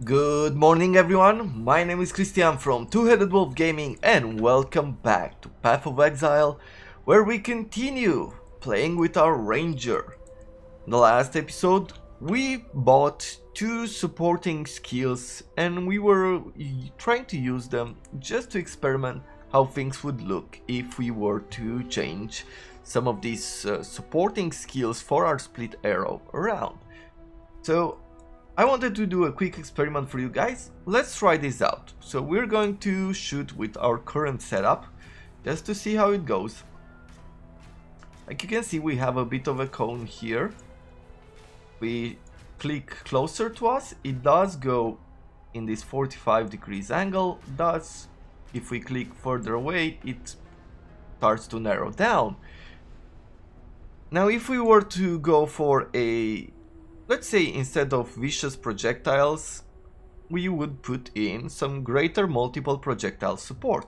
Good morning everyone, my name is Christian from Two-Headed Wolf Gaming and welcome back to Path of Exile, where we continue playing with our ranger. In the last episode we bought two supporting skills and we were trying to use them just to experiment how things would look if we were to change some of these supporting skills for our split arrow around. So I wanted to do a quick experiment for you guys. Let's try this out. So we're going to shoot with our current setup just to see how it goes. Like you can see, we have a bit of a cone here. We click closer to us, it does go in this 45 degrees angle. Thus, if we click further away, it starts to narrow down. Now if we were to go for a, let's say instead of vicious projectiles, we would put in some greater multiple projectile support.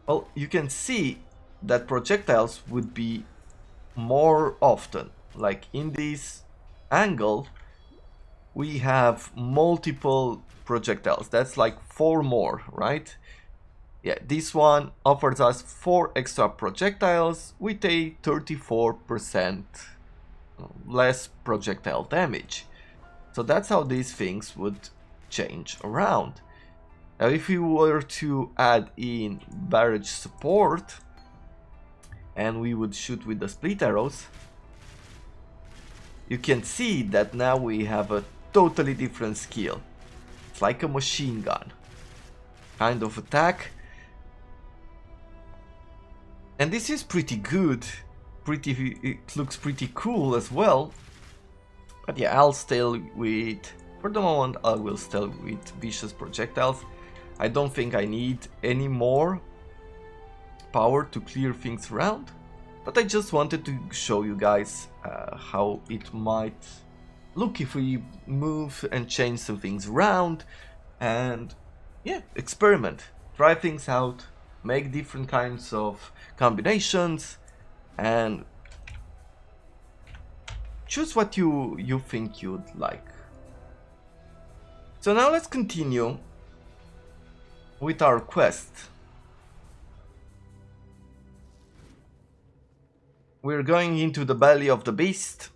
Well, you can see that projectiles would be more often. Like in this angle, we have multiple projectiles. That's like 4 more, right? Yeah, this one offers us 4 extra projectiles with a 34% less projectile damage. So that's how these things would change around. Now if we were to add in barrage support and we would shoot with the split arrows, you can see that now we have a totally different skill. It's like a machine gun kind of attack, and this is pretty good. It looks pretty cool as well. But yeah, I'll stay with, for the moment I will stay with vicious projectiles. I don't think I need any more power to clear things around, but I just wanted to show you guys how it might look if we move and change some things around and yeah, experiment, try things out, make different kinds of combinations and choose what you think you'd like. So now let's continue with our quest. We're going into the belly of the beast.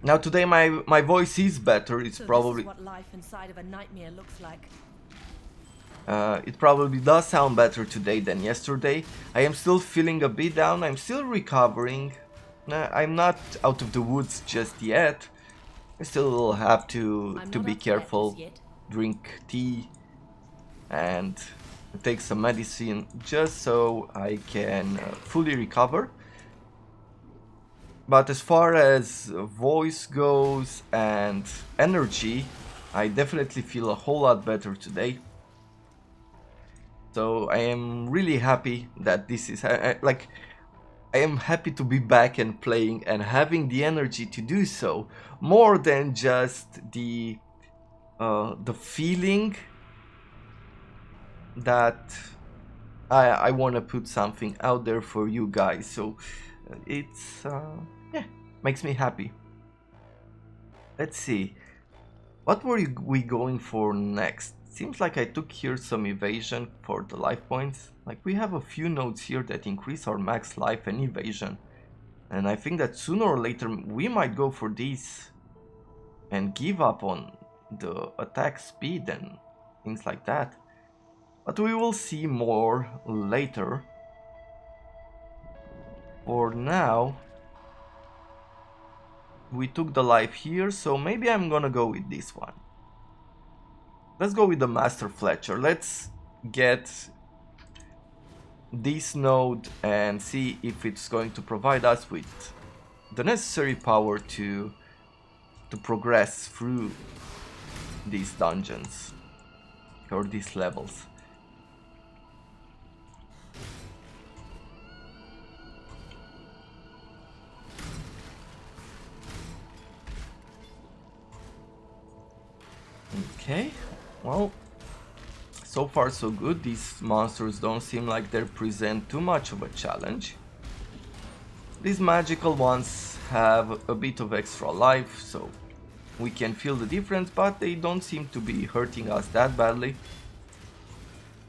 Now today my voice is better. It's So probably this is what life inside of a nightmare looks like. it probably does sound better today than yesterday. I am still feeling a bit down, I'm still recovering. I'm not out of the woods just yet. I still have to be careful, drink tea and take some medicine just so I can fully recover. But as far as voice goes and energy, I definitely feel a whole lot better today. So I am really happy that this is like, I am happy to be back and playing and having the energy to do so, more than just the feeling that I want to put something out there for you guys. So it's yeah, makes me happy. Let's see, what were we going for next? Seems like I took here some evasion for the life points. Like we have a few nodes here that increase our max life and evasion. And I think that sooner or later we might go for these and give up on the attack speed and things like that. But we will see more later. For now, we took the life here, so maybe I'm gonna go with this one. Let's go with the Master Fletcher. Let's get this node and see if it's going to provide us with the necessary power to progress through these dungeons or these levels. Okay, well, so far so good. These monsters don't seem like they present too much of a challenge. These magical ones have a bit of extra life, so we can feel the difference, but they don't seem to be hurting us that badly.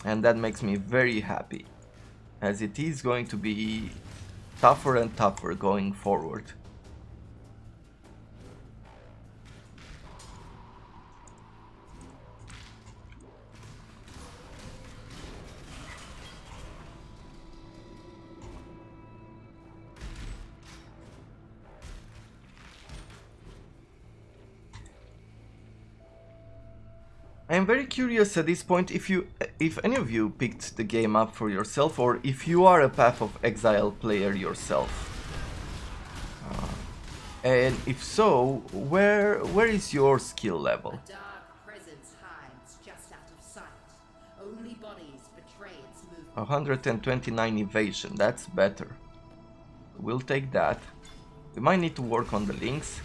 And that makes me very happy, as it is going to be tougher and tougher going forward. I am very curious at this point if any of you picked the game up for yourself, or if you are a Path of Exile player yourself. And if so, where is your skill level? A dark presence hides just out of sight. Only bodies betray its movement. 129 evasion, that's better. We'll take that. We might need to work on the links,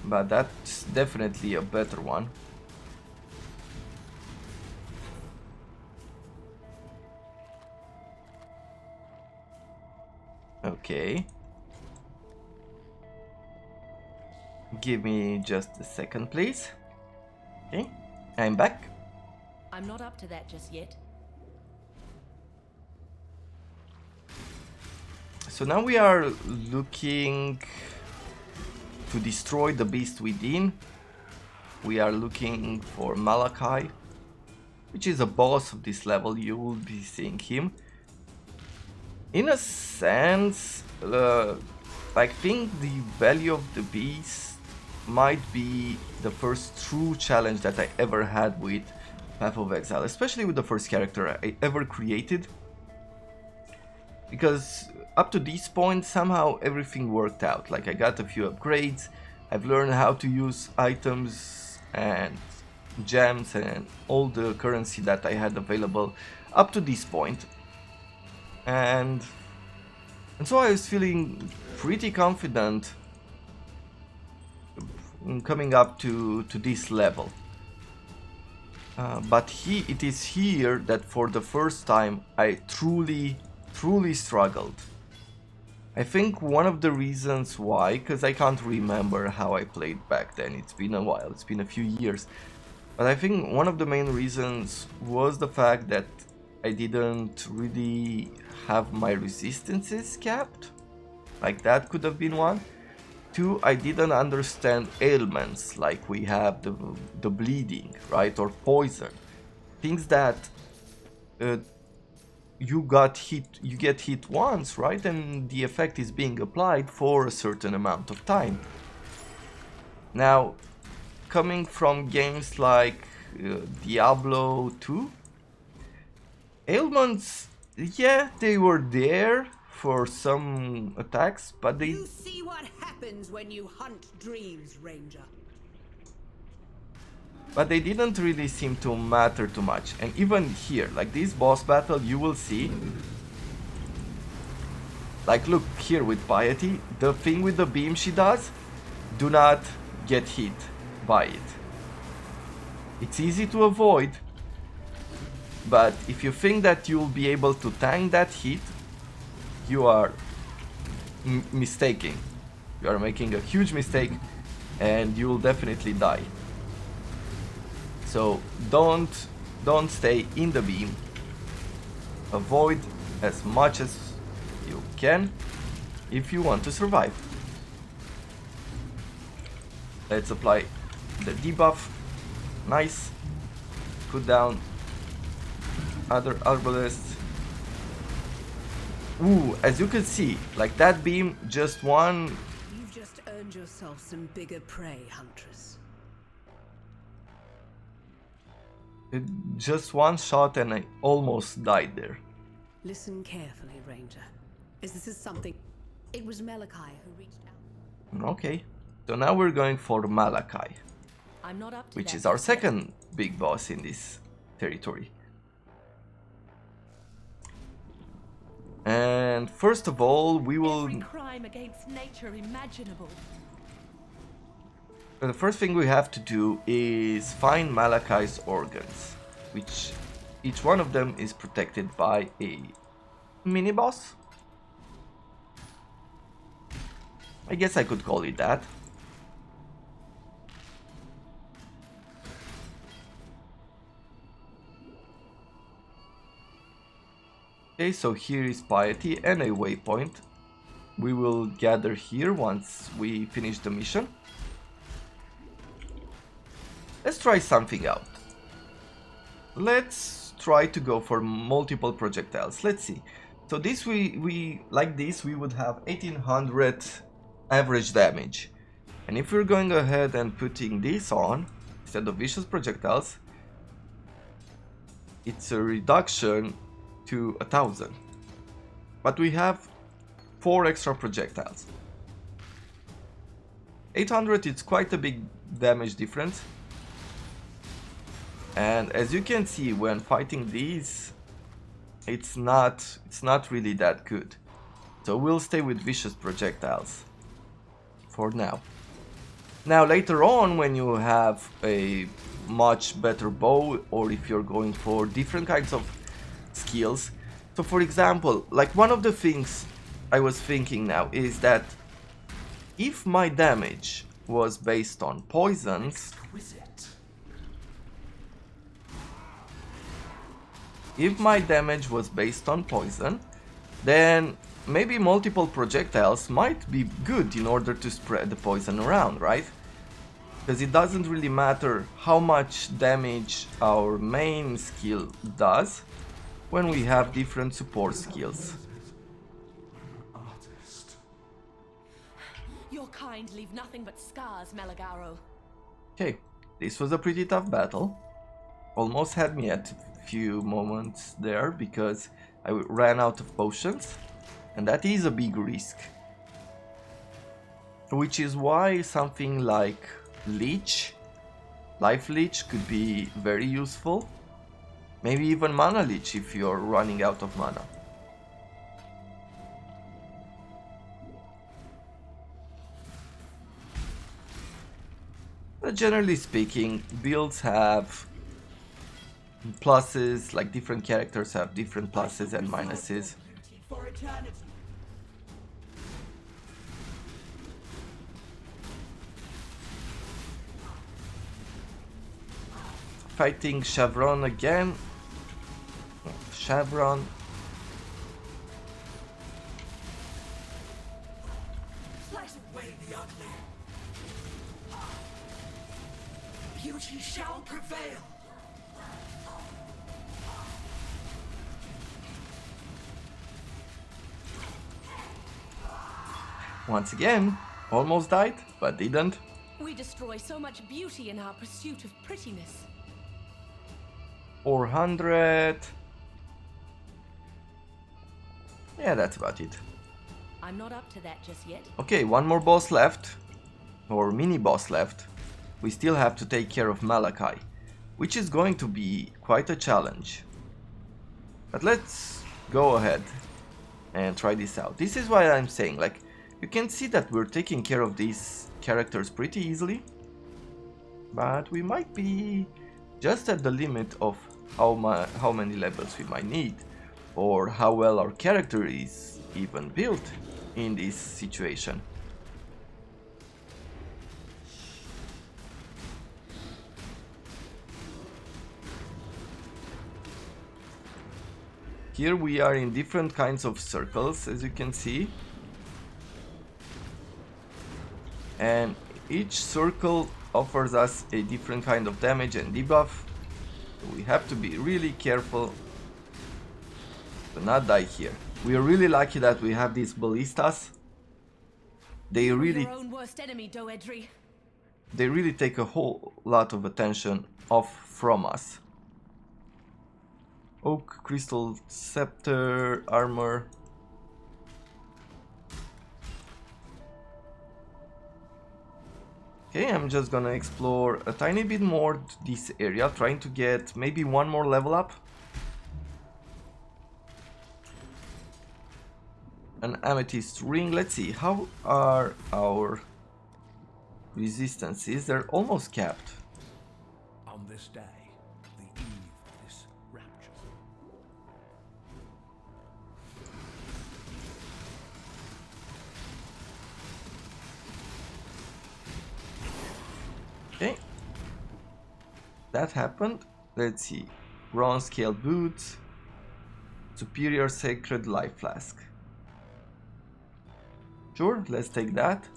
but that's definitely a better one. Okay. Give me just a second, please. Okay, I'm back. I'm not up to that just yet. So now we are looking to destroy the beast within. We are looking for Malachi, which is a boss of this level. You will be seeing him. In a sense, I think the value of the beast might be the first true challenge that I ever had with Path of Exile, especially with the first character I ever created. Because up to this point, somehow everything worked out. Like, I got a few upgrades, I've learned how to use items and gems and all the currency that I had available up to this point. And so I was feeling pretty confident in coming up to this level. But it is here that for the first time I truly struggled. I think one of the reasons why, because I can't remember how I played back then, it's been a while, it's been a few years, but I think one of the main reasons was the fact that I didn't really have my resistances capped. Like, that could have been one. Two, I didn't understand ailments, like we have the bleeding, right, or poison. Things that you get hit once, right, and the effect is being applied for a certain amount of time. Now, coming from games like Diablo 2, ailments, yeah, they were there for some attacks, but they... You see what happens when you hunt dreams, Ranger. But they didn't really seem to matter too much. And even here, like this boss battle, you will see... Like, look here with Piety, the thing with the beam she does, do not get hit by it. It's easy to avoid, but if you think that you'll be able to tank that hit, you are mistaken. You are making a huge mistake, and you will definitely die. So don't stay in the beam. Avoid as much as you can if you want to survive. Let's apply the debuff. Nice. Put down other arbalists. Ooh, as you can see, like that beam, just one... You've just earned yourself some bigger prey, Huntress. Just one shot and I almost died there. Listen carefully, Ranger, as this is something... It was Malachi who reached out. Okay, so now we're going for Malachi, I'm not up to which that is our just yet. second big boss in this territory. And first of all, we will... Every crime against nature imaginable. The first thing we have to do is find Malachi's organs, which each one of them is protected by a mini boss. I guess I could call it that. Okay, so here is piety and a waypoint. We will gather here once we finish the mission. Let's try something out. Let's try to go for multiple projectiles. Let's see. So this we like this we would have 1800 average damage. And if we're going ahead and putting this on instead of vicious projectiles, it's a reduction to 1000. But we have 4 extra projectiles. 800 is quite a big damage difference. And as you can see, when fighting these, it's not really that good. So we'll stay with vicious projectiles for now. Now later on, when you have a much better bow, or if you're going for different kinds of skills. So for example, like one of the things I was thinking now is that if my damage was based on poisons, then maybe multiple projectiles might be good in order to spread the poison around, right? Because it doesn't really matter how much damage our main skill does when we have different support skills. Your kind leave nothing but scars, Malagaro. Okay, this was a pretty tough battle. Almost had me at a few moments there because I ran out of potions, and that is a big risk. Which is why something like Leech, Life Leech could be very useful. Maybe even Mana Leech if you're running out of mana. But generally speaking, builds have pluses, like different characters have different pluses and minuses. Fighting Chevron again. Chevron. Slice away the ugly. Beauty shall prevail. Once again, almost died, but didn't. We destroy so much beauty in our pursuit of prettiness. 400. Yeah, that's about it. I'm not up to that just yet. Okay, one more boss left, or mini boss left. We still have to take care of Malachi, which is going to be quite a challenge. But let's go ahead and try this out. This is why I'm saying, like, you can see that we're taking care of these characters pretty easily, but we might be just at the limit of how many levels we might need, or how well our character is even built in this situation. Here we are in different kinds of circles, as you can see. And each circle offers us a different kind of damage and debuff. So we have to be really careful to not die here. We are really lucky that we have these ballistas. They really Your own worst enemy, Doedri. take a whole lot of attention off from us. Oak, crystal scepter, armor. Okay, I'm just gonna explore a tiny bit more this area, trying to get maybe one more level up. An amethyst ring. Let's see, how are our resistances? They're almost capped. On this day, the eve of this rapture. Okay. That happened. Let's see. Bronze scale boots. Superior sacred life flask. Sure, let's take that.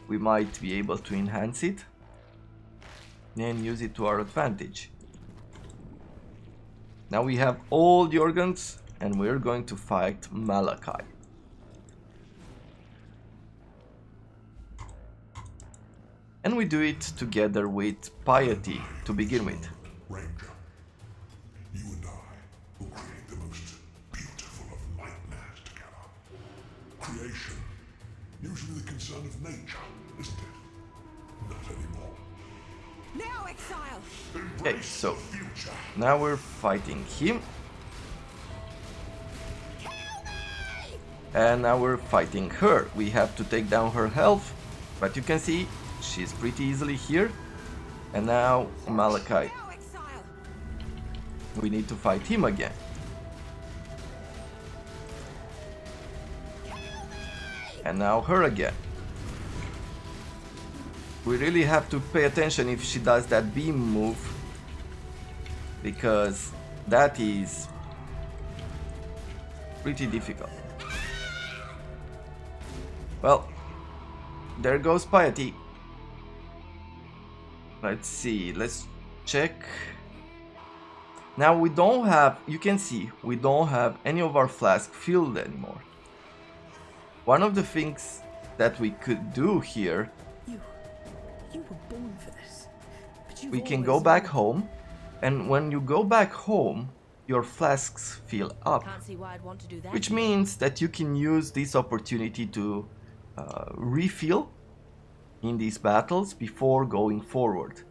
We might be able to enhance it and use it to our advantage. Now we have all the organs and we're going to fight Malachi. And we do it together with Piety to begin with. Ranger, you and I will create the most beautiful of nightmares together. Creation, usually the concern of nature, isn't it? Not anymore. Now, Exile! Okay, so Future. now we're fighting him. And now we're fighting her. We have to take down her health, but you can see she's pretty easily here. And now Malachi. Now, Exile! We need to fight him again. And now her again. We really have to pay attention if she does that beam move, because that is pretty difficult. Well, there goes Piety. Let's see, let's check. Now we don't have, you can see, we don't have any of our flasks filled anymore. One of the things that we could do here, You were born for this. But you've we can go always back known. home, and when you go back home, your flasks fill up. Can't see why I'd want to do that. Which means that you can use this opportunity to refill in these battles before going forward.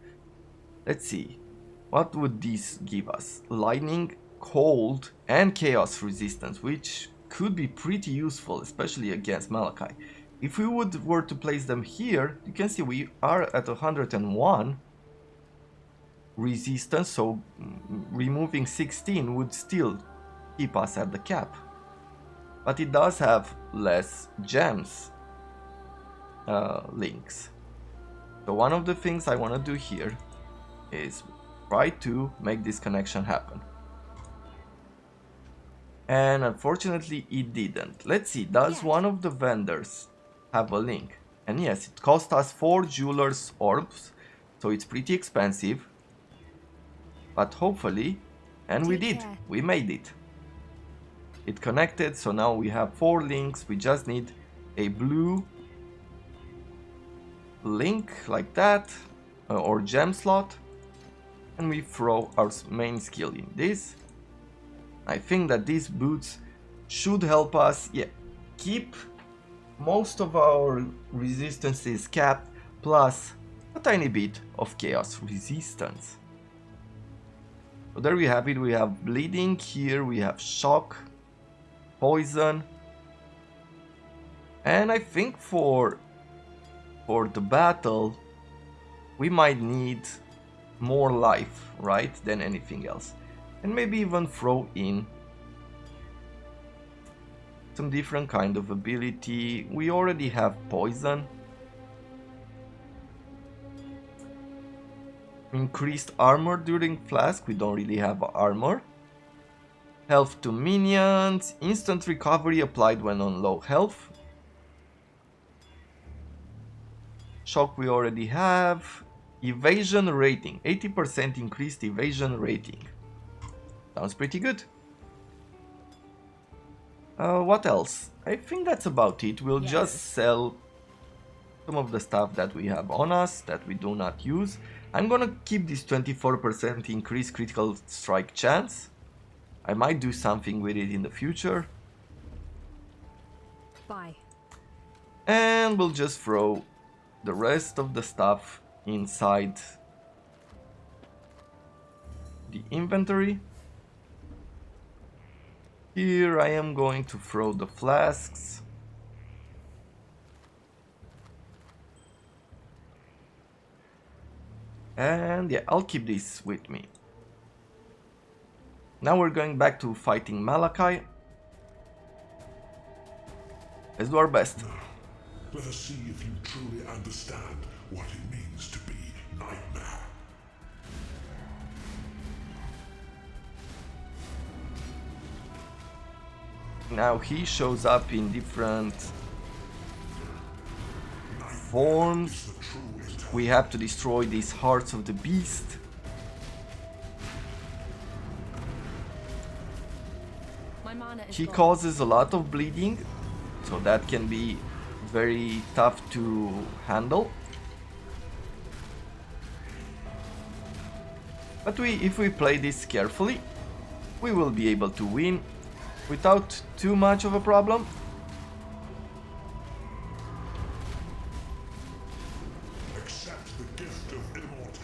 Let's see, what would this give us? Lightning, cold, and chaos resistance, which could be pretty useful, especially against Malachi. If we were to place them here, you can see we are at 101 resistance, so removing 16 would still keep us at the cap. But it does have less gems links. So one of the things I want to do here is try to make this connection happen. And unfortunately it didn't. Let's see, does one of the vendors have a link? And yes, it cost us 4 jeweler's orbs, so it's pretty expensive. But hopefully, and we Take did, care. we made it. It connected, so now we have 4 links. We just need a blue link like that, or gem slot, and we throw our main skill in this. I think that these boots should help us, keep most of our resistances capped, plus a tiny bit of chaos resistance. So there we have it. We have bleeding here, we have shock, poison, and I think for the battle we might need more life, right, than anything else. And maybe even throw in some different kind of ability. We already have poison. Increased armor during flask, we don't really have armor. Health to minions, instant recovery applied when on low health. Shock we already have. Evasion rating, 80% increased evasion rating. Sounds pretty good. What else? I think that's about it. We'll just sell some of the stuff that we have on us that we do not use. I'm gonna keep this 24% increased critical strike chance. I might do something with it in the future. Bye. And we'll just throw the rest of the stuff inside the inventory. Here I am going to throw the flasks. And yeah, I'll keep this with me. Now we're going back to fighting Malachi. Let's do our best. Let us see if you truly understand what it means to be Nightmare. Now he shows up in different forms. We have to destroy these hearts of the beast. My mana is He gone. causes a lot of bleeding, so that can be very tough to handle. But if we play this carefully, we will be able to win without too much of a problem. Accept the gift of immortality.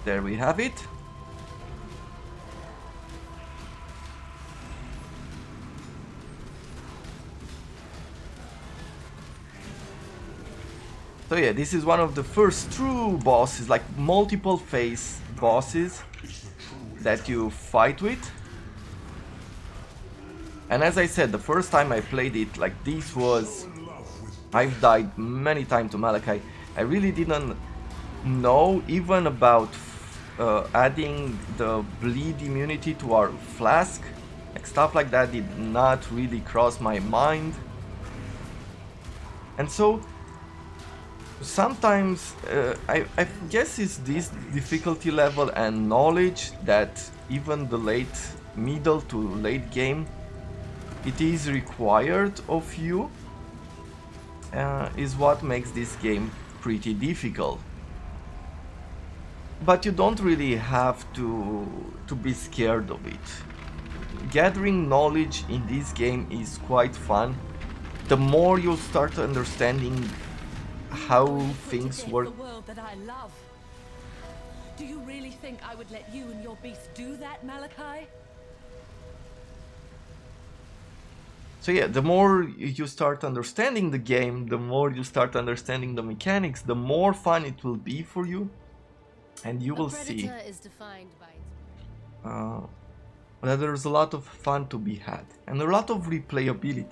There we have it. So yeah, this is one of the first true bosses, like multiple phase bosses that you fight with. And as I said, the first time I played it, like this was... I've died many times to Malachi. I really didn't know even about adding the bleed immunity to our flask. Like stuff like that did not really cross my mind. And so sometimes I guess it's this difficulty level and knowledge that even the middle to late game, it is required of you, is what makes this game pretty difficult. But you don't really have to be scared of it. Gathering knowledge in this game is quite fun. The more you start understanding how things work. The world that I love. Do you really think I would let you and your beast do that, Malachi? So yeah, the more you start understanding the game, the more you start understanding the mechanics, the more fun it will be for you. And you will see is defined by that there's a lot of fun to be had and a lot of replayability.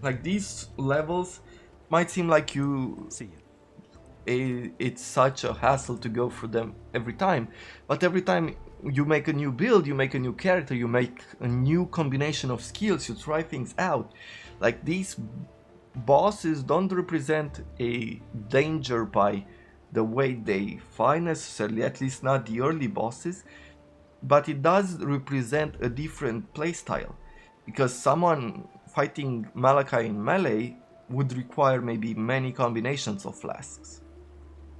Like these levels might seem like it's such a hassle to go through them every time, but every time you make a new build, you make a new character, you make a new combination of skills, you try things out. Like these bosses don't represent a danger by the way they fight necessarily, at least not the early bosses, but it does represent a different playstyle, because someone fighting Malachi in melee would require maybe many combinations of flasks,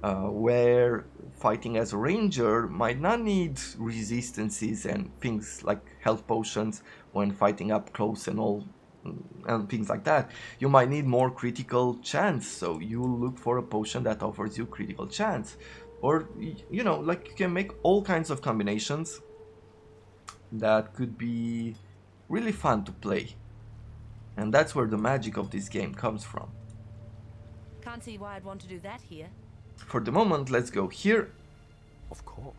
where fighting as a ranger might not need resistances and things like health potions when fighting up close and things like that. You might need more critical chance, so you look for a potion that offers you critical chance, or you know, like you can make all kinds of combinations that could be really fun to play. And that's where the magic of this game comes from. Can't see why I'd want to do that here. For the moment, let's go here. Of course.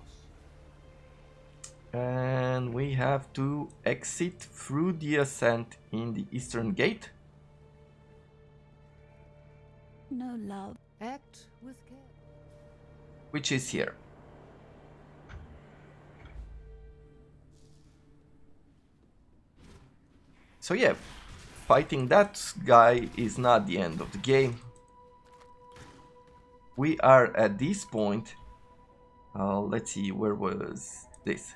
And we have to exit through the ascent in the eastern gate. No love. Act with care. Which is here. So yeah, fighting that guy is not the end of the game. We are at this point, let's see, where was this?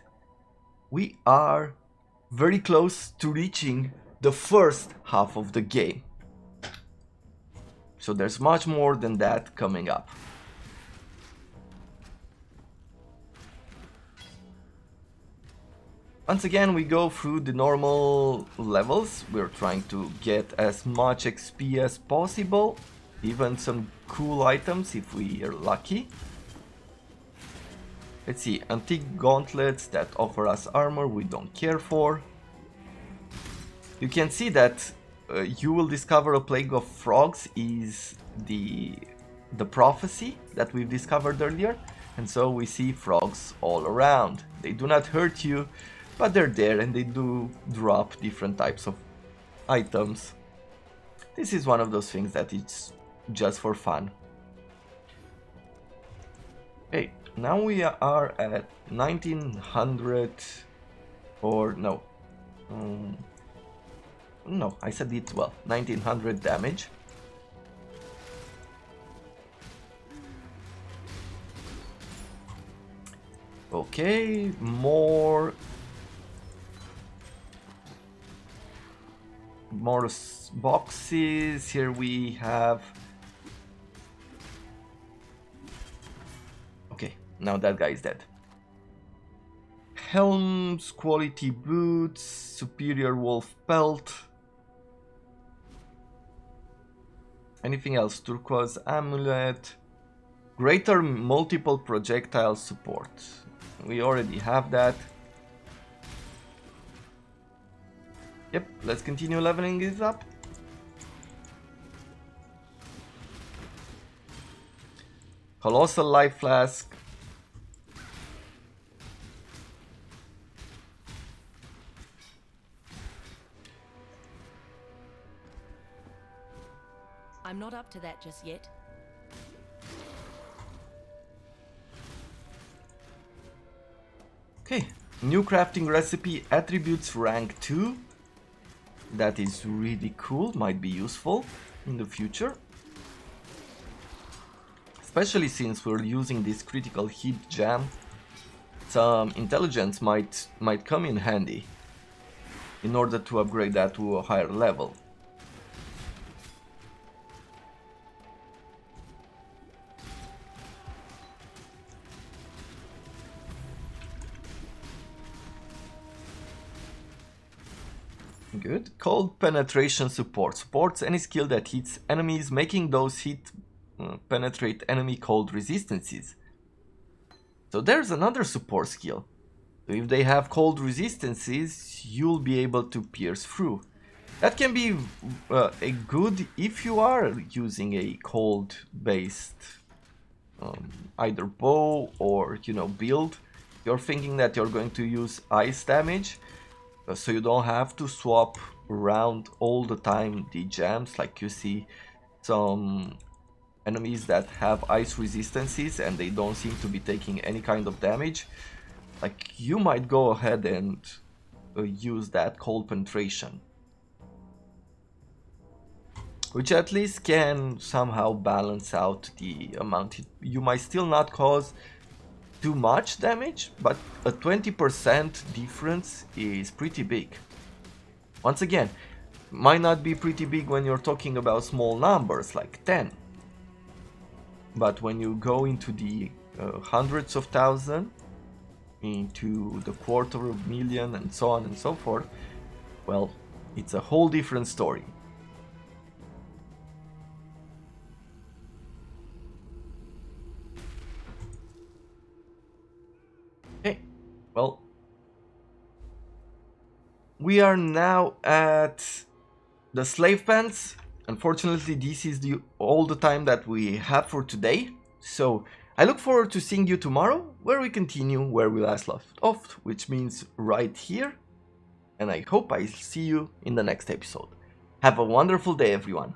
We are very close to reaching the first half of the game. So there's much more than that coming up. Once again, we go through the normal levels. We're trying to get as much XP as possible, even some cool items if we are lucky. Let's see, antique gauntlets that offer us armor we don't care for. You can see that you will discover a plague of frogs is the prophecy that we've discovered earlier, and so we see frogs all around. They do not hurt you, but they're there and they do drop different types of items. This is one of those things that it's just for fun. Okay, now we are at 1900, or no, No, I said it well. 1900 damage. Okay, more boxes. Here we have. Okay, now that guy is dead. Helms, quality boots, superior wolf pelt. Anything else? Turquoise amulet. Greater multiple projectile support. We already have that. Yep, let's continue leveling this up. Colossal life flask. I'm not up to that just yet. Okay, new crafting recipe, attributes rank 2. That is really cool, might be useful in the future. Especially since we're using this critical hit gem, some intelligence might come in handy in order to upgrade that to a higher level. Good. Cold penetration support. Supports any skill that hits enemies, making those hit penetrate enemy cold resistances. So there's another support skill. So if they have cold resistances, you'll be able to pierce through. That can be a good if you are using a cold based either bow or build. You're thinking that you're going to use ice damage. So you don't have to swap around all the time the gems, like you see some enemies that have ice resistances and they don't seem to be taking any kind of damage. Like, you might go ahead and use that cold penetration, which at least can somehow balance out the amount. You might still not cause too much damage, but a 20% difference is pretty big. Once again, might not be pretty big when you're talking about small numbers like 10, but when you go into the hundreds of thousands, into the quarter of million and so on and so forth, well, it's a whole different story. Okay, well, we are now at the slave pens. Unfortunately, this is all the time that we have for today. So I look forward to seeing you tomorrow, where we continue where we last left off, which means right here. And I hope I see you in the next episode. Have a wonderful day, everyone.